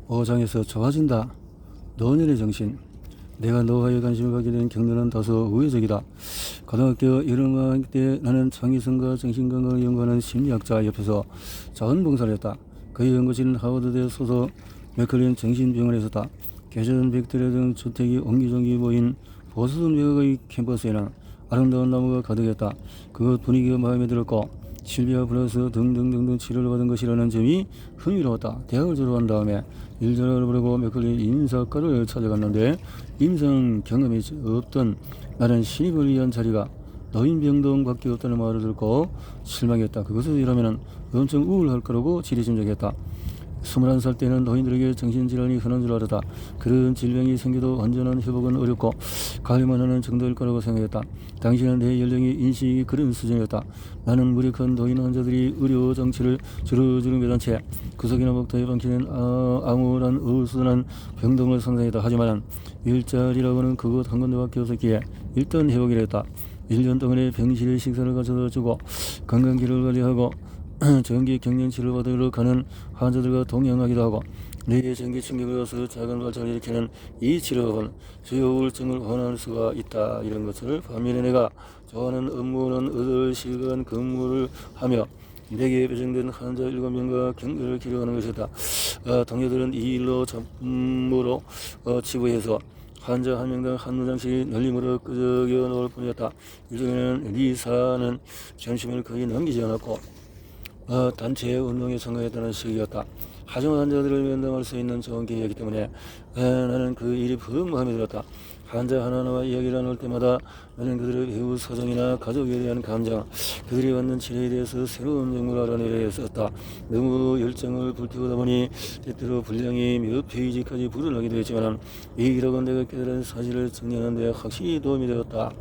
오장에서 좋아진다. 노년의 정신. 내가 노화에 관심을 갖게 된 경로는 다소 우회적이다. 고등학교 여름방학 때 나는 창의성과 정신건강을 연구하는 심리학자 옆에서 자원봉사를 했다. 그의 연구실은 하버드대 소속 맥클린 정신병원에 있었다. 개전 백두대 등 주택이 옹기종기 모인 보수던 외곽의 캠퍼스에는 아름다운 나무가 가득했다. 그곳 분위기가 마음에 들었고 실비아 플러스 등등등등 치료를 받은 것이라는 점이 흥미로웠다. 대학을 졸업한 다음에 일자리를 보려고 맥클린 인사과를 찾아갔는데 임상 경험이 없던 나는 신입을 위한 자리가 노인병동밖에 없다는 말을 듣고 실망했다. 그것을 일하면 엄청 우울할 거라고 지리짐작했다. 21살 때는 노인들에게 정신질환이 흔한 줄 알았다. 그런 질병이 생겨도 완전한 회복은 어렵고 가해만 하는 정도일 거라고 생각했다. 당시에는 내 연령의 인식이 그런 수준이었다. 나는 무력한 노인 환자들이 의료 정치를 주르주르 매단 채 구석이나 복도에 방치된 암울한 어수선한 병동을 상상했다. 하지만 일자리라고는 그곳 한 군데밖에 없었기에 일단 회복이라 했다. 1년 동안의 병실에 식사를 가져다 주고 건강기록을 관리하고 전기 경련치료를 받으러 가는 환자들과 동행하기도 하고 뇌에 전기 충격을 와서 작은 발작을 일으키는 이 치료법은 주요 우울증을 완화할 수가 있다. 이런 것을 반면에 내가 좋아하는 업무는 8시간 근무를 하며 내게 배정된 환자 7명과 경계를 기록하는 것이었다. 동료들은 이 일로 전무로 치부해서 환자 한 명당 한 문장씩 널리므로 끄적여 놓을 뿐이었다. 일종에는 리사는 점심을 거의 넘기지 않았고 단체 운동에 참가했다는 시기였다. 하중한 환자들을 면담할 수 있는 좋은 기회였기 때문에 나는 그 일이 푹 마음에 들었다. 환자 하나하나와 이야기를 나눌 때마다 나는 그들의 배우 사정이나 가족에 대한 감정, 그들이 받는 치료에 대해서 새로운 정보를 알아내려 했었다. 너무 열정을 불태우다 보니 때때로 분량이 몇 페이지까지 불어나기도 했지만 이 기록은 내가 깨달은 사실을 정리하는 데 확실히 도움이 되었다.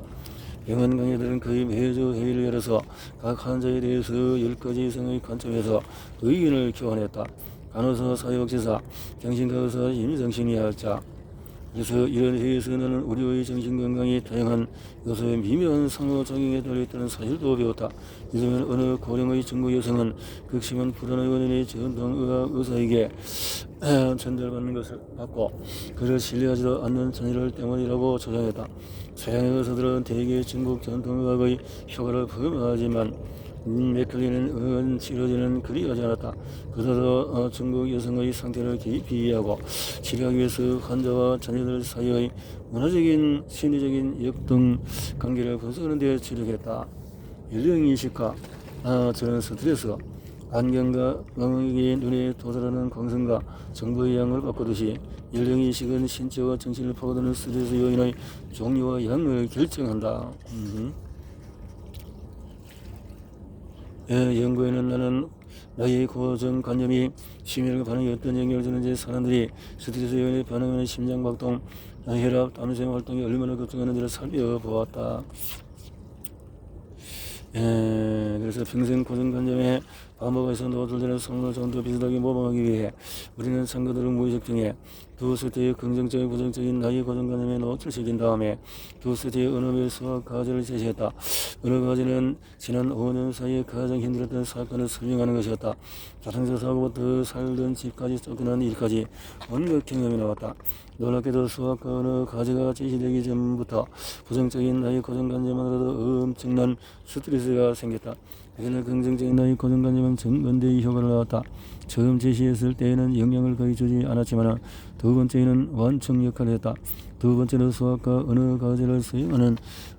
병원 강의들은 거의 매주 회의를 열어서 각 환자에 대해서 10가지 이상의 관점에서 의견을 교환했다. 간호사, 사회복지사, 정신과 의사, 임상심리학자. 그래서 이런 회의에서 나는 우리의 정신건강이 다양한 요소의 미묘한 상호작용에 달려있다는 사실도 배웠다. 요즘은 어느 고령의 중국 여성은 극심한 불안의 원인이 전통의학 의사에게 전달받는 것을 받고 그를 신뢰하지도 않는 전이를 때문이라고 주장했다. 서양의 의사들은 대개 중국 전통의학의 효과를 부인하지만 맥클린은 치료제는 그리하지 않았다. 그러도 중국 여성의 상태를 깊이 이해하고 치료하기 위해서 환자와 자녀들 사이의 문화적인 심리적인 역등 관계를 분석하는 데 주력했다. 연령인식과 저는 스트레스, 안경과 망원경이 눈에 도달하는 광선과 정보의 양을 바꾸듯이 연령인식은 신체와 정신을 파고드는 스트레스 요인의 종류와 양을 결정한다. 연구에는 나는 나의 고정관념이 심혈과 반응에 어떤 영향을 주는지 사람들이 스트레스 요인에 반응하는 심장박동, 혈압, 담생 활동이 얼마나 걱정하는지를 살펴보았다. 그래서 평생 고정관념에 반복해서 노출되는 성을 정도 비슷하게 모방하기 위해 우리는 참가들을 무의식 중에 두 세트의 긍정적인 부정적인 나의 고정관념에 노출시킨 다음에 두 세트의 언어별 수학 과제를 제시했다. 언어 과제는 지난 5년 사이에 가장 힘들었던 사건을 설명하는 것이었다. 자동차 사고부터 살던 집까지 쫓겨난 일까지 온갖 경험이 나왔다. 놀랍게도 수학과 언어 과제가 제시되기 전부터 부정적인 나의 고정관념만으로도 엄청난 스트레스가 생겼다. 그러나 긍정적인 나의 고정관념은 정반대의 효과를 낳았다. 처음 제시했을 때에는 영향을 거의 주지 않았지만 두 번째에는 완충 역할을 했다. 두 번째로 수학과 언어 과제를 수행하는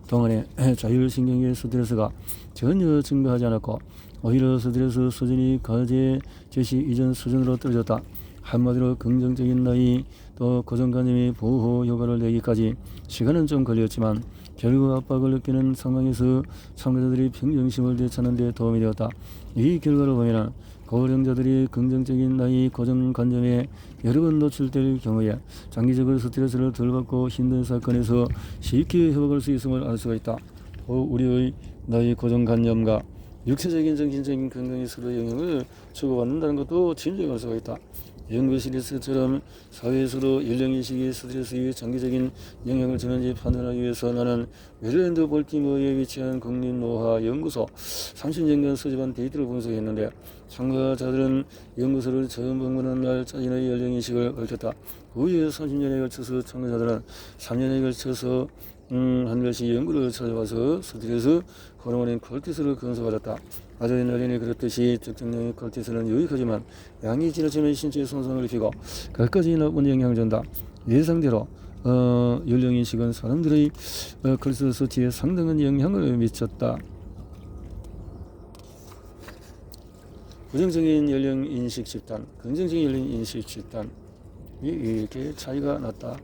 동안에 자율신경의 스트레스가 전혀 증가하지 않았고 오히려 스트레스 수준이 과제 제시 이전 수준으로 떨어졌다. 한마디로 긍정적인 나의 또 고정관념이 보호 효과를 내기까지 시간은 좀 걸렸지만 결국 압박을 느끼는 상황에서 참가자들이 평정심을 되찾는 데 도움이 되었다. 이 결과를 보면 고령자들이 긍정적인 나의 고정관념에 여러 번 노출될 경우에 장기적으로 스트레스를 덜 받고 힘든 사건에서 쉽게 회복할 수 있음을 알 수가 있다. 우리의 나의 고정관념과 육체적인 정신적인 건강에 서로 영향을 주고받는다는 것도 짐작할 수가 있다. 연구실에서처럼 사회에서도 연령인식이 스트레스에 장기적인 영향을 주는지 판단하기 위해서 나는 메릴랜드 볼티모어에 위치한 국립노화연구소 30년간 수집한 데이터를 분석했는데, 참가자들은 연구소를 처음 방문한 날 자신의 연령인식을 얽혔다. 그 후에 30년에 걸쳐서 참가자들은 3년에 걸쳐서 한 것이 연구를 찾아와서 스트레스 호르몬인 콜티솔을 분석하였다. 아주 옛날에는 그렇듯이 특정량의 콜티솔은 유익하지만 양이 지나치면 신체에 손상을 입히고 끝까지 나쁜 영향을 준다. 예상대로 연령인식은 사람들의 콜티솔 수치에 상당한 영향을 미쳤다. 부정적인 연령인식 집단, 긍정적인 연령인식 집단이 이렇게 차이가 났다.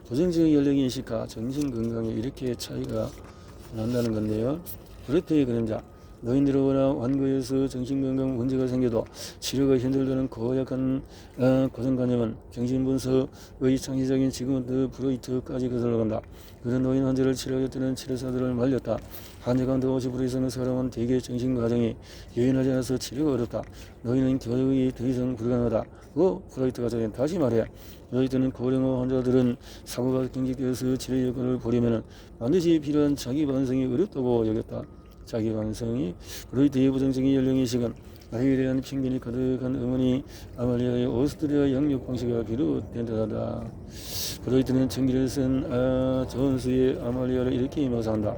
부정적인 연령인식과 정신건강에 이렇게 차이가 난다는 건데요. 브레트의 그림자, 노인들이거나 완고해서 정신건강 문제가 생겨도 치료가 힘들다는 고약한 고정관념은 정신분석의 창시적인 지금부터 프로이트까지 거슬러간다. 그런 노인 환자를 치료하겠다는 치료사들을 말렸다. 환자 가운데 50% 이상의 사람은 대개 정신과정이 유연하지 않아서 치료가 어렵다. 노인은 교육이 더 이상 불가능하다고 프로이트가 전해. 다시 말해, 프로이트는 고령화 환자들은 사고가 경직되어서 치료 효과를 보려면 반드시 필요한 자기 반성이 어렵다고 여겼다. 자기 반성이 프로이트의 부정적인 연령인식은 나이에 대한 편견이 가득한 어머니 아말리아의 오스트리아 양육 방식과 비롯된 듯하다. 프로이트는 전기를 쓴 존스의 아말리아를 이렇게 묘사한다.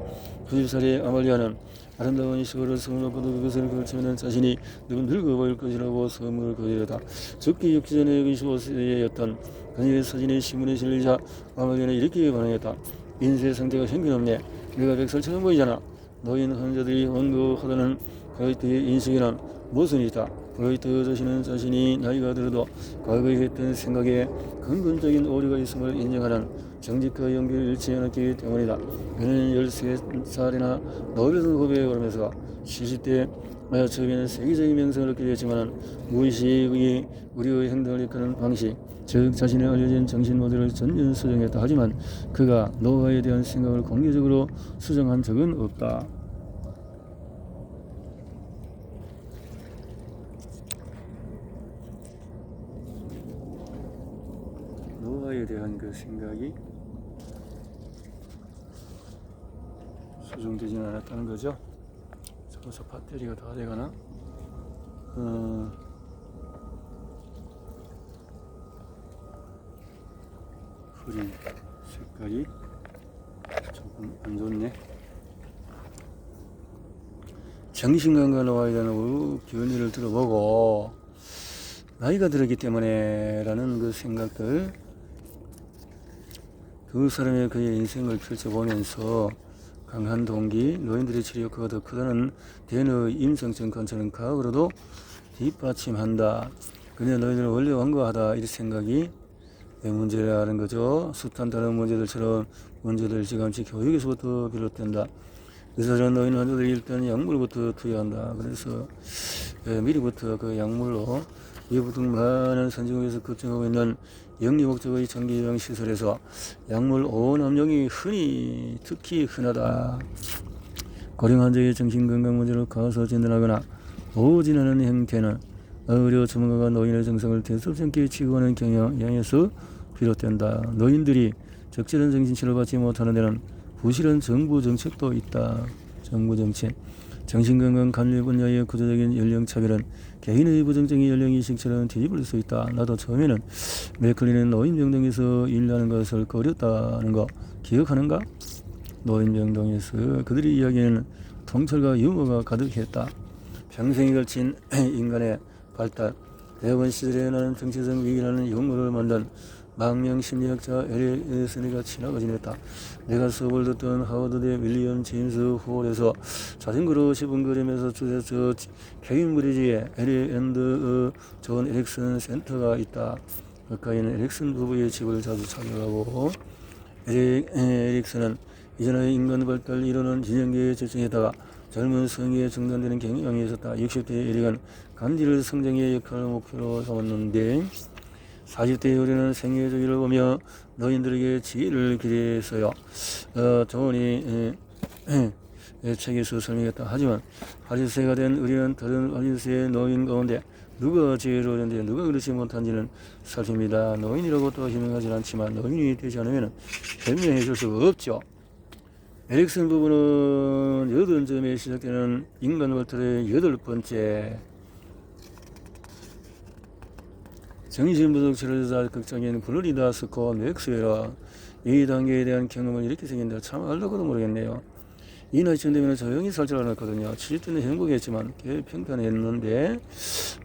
90살의 아말리아는 아름다운 시골을 선물받고도 그것을 걸치면 자신이 너무 늙어 보일 것이라고 선물을 거절했다. 적기 6주 전에 25세였던 그녀의 사진이 신문에 실리자 아말리아는 이렇게 반응했다. 인쇄 상태가 형편없네. 내가 100살처럼 보이잖아. 노인 환자들이 원고하다는 프로이트의 인식에는 무슨 있다. 프로이트 자신이 나이가 들어도 과거에 했던 생각에 근본적인 오류가 있음을 인정하는 정직과 연결이 일치 않았기 때문이다. 그는 13살이나 노벨상 후보에 오르면서 70대 처음에는 세계적인 명성을 얻게 되었지만 무의식의 우리의 행동을 이끄는 방식, 즉 자신의 알려진 정신 모델을 전면 수정했다. 하지만 그가 노화에 대한 생각을 공개적으로 수정한 적은 없다. 노화에 대한 그 생각이 수정되지는 않았다는 거죠. 저기서 배터리가 다 돼가나? 풀이 색깔이 조금 안 좋네. 정신건강 노화에 대한 견해를 들어보고 나이가 들었기 때문에 라는 그 생각들, 그 사람의 그의 인생을 펼쳐보면서 강한 동기, 노인들의 치료 효과가 더 크다는 대너의 임성적 관찰은 과학으로도 뒷받침한다. 그냥 노인들은 원래 완고하다 이 생각이 문제라는 거죠. 숱한 다른 문제들처럼 문제들 일찌감치 교육에서부터 비롯된다. 그래서 저는 노인 환자들이 일단 약물부터 투여한다. 그래서 미리부터 그 약물로 이부등 많은 선진국에서 급증하고 있는 영리 목적의 장기요양 시설에서 약물 오남용이 특히 흔하다. 고령 환자의 정신건강 문제로 가서 진단하거나 오진하는 형태는 의료 전문가가 노인의 증상을 대수롭지 않게 취급하는 경향에서 비롯된다. 노인들이 적절한 정신치료를 받지 못하는 데는 부실한 정부 정책도 있다. 정부 정책. 정신건강 관리 분야의 구조적인 연령차별은 개인의 부정적인 연령인식처럼 뒤집을 수 있다. 나도 처음에는 맥클린은 노인병동에서 일하는 것을 꺼렸다는 거 기억하는가? 노인병동에서 그들이 이야기하는 통찰과 유머가 가득했다. 평생에 걸친 인간의 발달, 대학원 시절에 나는 정체적 위기라는 용어를 만든 망명 심리학자 에리슨이가 친하고 지냈다. 내가 수업을 듣던 하버드대 윌리엄 제임스 홀에서 자전거로 10분 거리면서 주제저 케임브리지에 에리 앤드 존 에릭슨 센터가 있다. 가까이는 에릭슨 부부의 집을 자주 찾아가고, 에릭슨은 이전의 인간 발달 이론은 진영계에 절정했다가 젊은 성의에 중단되는 경향이 있었다. 60대 에릭은 간디를 성장의 역할을 목표로 삼았는데 40대의 우리는 생애 주기를 보며 노인들에게 지혜를 기대했어요. 조언이 책에서 설명했다. 하지만 바리새가 된 우리는 다른 바리새의 노인 가운데 누가 제일 어른데 누가 그렇지 못한지는 살핍니다. 노인이라고 또 희명하지 않지만 노인이 되지 않으면 변명해 줄 수가 없죠. 에릭슨 부분은 8점에 시작되는 인간 월터의 8번째 정신분석 치료자 극장인 블러리다 스코 맥스웰은 이 단계에 대한 경험은 이렇게 생긴다. 참 알려고도 모르겠네요. 이 나이쯤 되면 조용히 살 줄 알았거든요. 70대는 행복했지만 평편했는데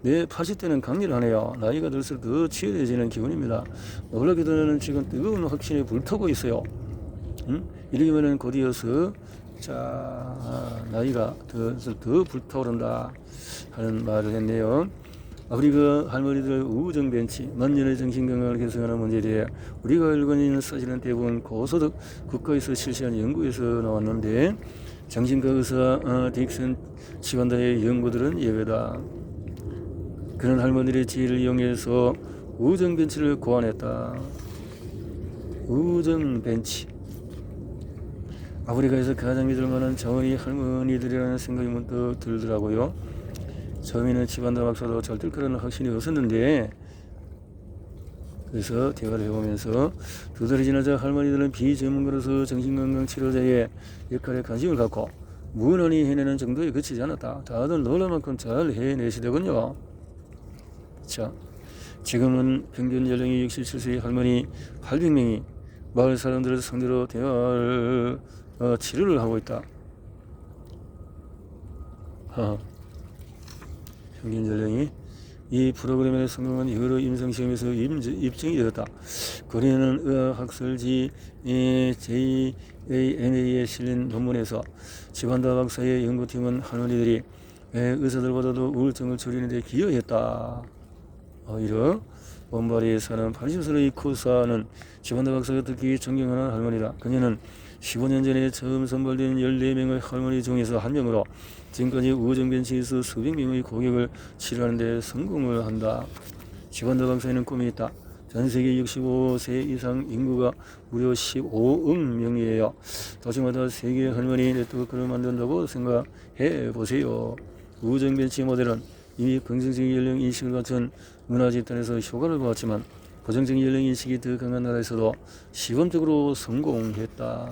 내 80대는 강렬하네요. 나이가 들수록 더 치열해지는 기분입니다. 놀랍게도 나는 지금 뜨거운 확신에 불타고 있어요. 이러면은 곧이어서 나이가 더 불타오른다 하는 말을 했네요. 아프리카 할머니들 우정 벤치, 만년의 정신건강을 개선하는 문제에 대해 우리가 알고 있는 사실은 대부분 고소득 국가에서 실시한 연구에서 나왔는데 정신과 의사 딕슨 시간다의 연구들은 예외다. 그는 할머니의 지혜를 이용해서 우정 벤치를 고안했다. 우정 벤치. 아프리카에서 가장 믿을 만한 자원이 할머니들이라는 생각이 문득 들더라고요. 처음에는 집안다 박사도 절대 그런 확신이 없었는데 그래서 대화를 해보면서 두 달이 지나자 할머니들은 비전문가로서 정신건강 치료자의 역할에 관심을 갖고 무난히 해내는 정도에 그치지 않았다. 다들 놀랄 만큼 잘 해내시더군요. 자, 지금은 평균 연령이 67세의 할머니 800명이 마을 사람들을 상대로 대화를 치료를 하고 있다. 평균 연령이 이 프로그램의 성공은 여러 임상시험에서 입증이 되었다. 고려는 의학학설지 JAMA에 실린 논문에서 지반다 박사의 연구팀은 할머니들이 의사들보다도 우울증을 줄이는 데 기여했다. 오히려 원바리에 사는 80살의 쿠사는 지반다 박사가 특히 존경하는 할머니다. 그녀는 15년 전에 처음 선발된 14명의 할머니 중에서 한 명으로 지금까지 우정벤치에서 수백 명의 고객을 치료하는 데 성공을 한다. 지반다 박사에는 꿈이 있다. 전 세계 65세 이상 인구가 무려 15억 명이에요. 도시마다 세계 할머니 네트워크를 만든다고 생각해 보세요. 우정벤치 모델은 이미 긍정적인 연령 인식을 갖춘 문화 집단에서 효과를 보았지만 부정적인 연령 인식이 더 강한 나라에서도 시범적으로 성공했다.